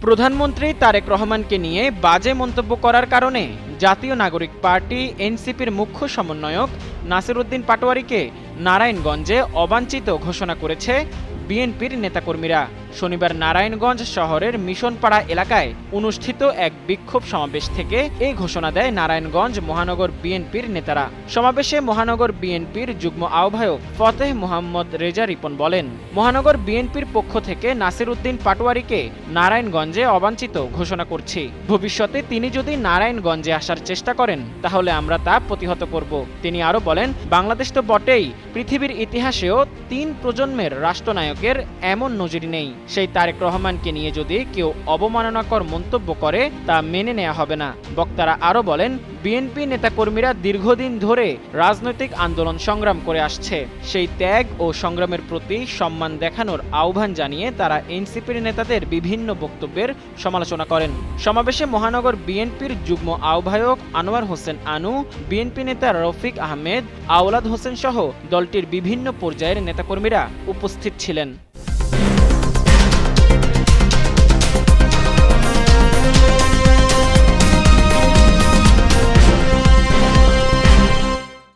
প্রধানমন্ত্রী তারেক রহমানকে নিয়ে বাজে মন্তব্য করার কারণে জাতীয় নাগরিক পার্টি এনসিপির মুখ্য সমন্বয়ক নাসির উদ্দিন পাটোয়ারীকে নারায়ণগঞ্জে অবাঞ্ছিত ঘোষণা করেছে বিএনপির নেতাকর্মীরা। শনিবার নারায়ণগঞ্জ শহরের মিশনপাড়া এলাকায় অনুষ্ঠিত এক বিক্ষোভ সমাবেশ থেকে এই ঘোষণা দেয় নারায়ণগঞ্জ মহানগর বিএনপির নেতারা। সমাবেশে মহানগর বিএনপির যুগ্ম আহ্বায়ক ফতেহ মোহাম্মদ রেজা রিপন বলেন, মহানগর বিএনপির পক্ষ থেকে নাসির উদ্দিন পাটোয়ারীকে নারায়ণগঞ্জে অবাঞ্ছিত ঘোষণা করছি। ভবিষ্যতে তিনি যদি নারায়ণগঞ্জে আসার চেষ্টা করেন তাহলে আমরা তা প্রতিহত করব। তিনি আরও বলেন, বাংলাদেশ তো বটেই, পৃথিবীর ইতিহাসেও ৩ প্রজন্মের রাষ্ট্রনায়কের এমন নজির নেই। সেই তারেক রহমানকে নিয়ে যদি কেউ অবমাননাকর মন্তব্য করে তা মেনে নেওয়া হবে না। বক্তারা আরও বলেন, বিএনপি নেতাকর্মীরা দীর্ঘদিন ধরে রাজনৈতিক আন্দোলন সংগ্রাম করে আসছে। সেই ত্যাগ ও সংগ্রামের প্রতি সম্মান দেখানোর আহ্বান জানিয়ে তারা এনসিপির নেতাদের বিভিন্ন বক্তব্যের সমালোচনা করেন। সমাবেশে মহানগর বিএনপির যুগ্ম আহ্বায়ক আনোয়ার হোসেন আনু, বিএনপি নেতা রফিক আহমেদ, আওলাদ হোসেন সহ দলটির বিভিন্ন পর্যায়ের নেতাকর্মীরা উপস্থিত ছিলেন।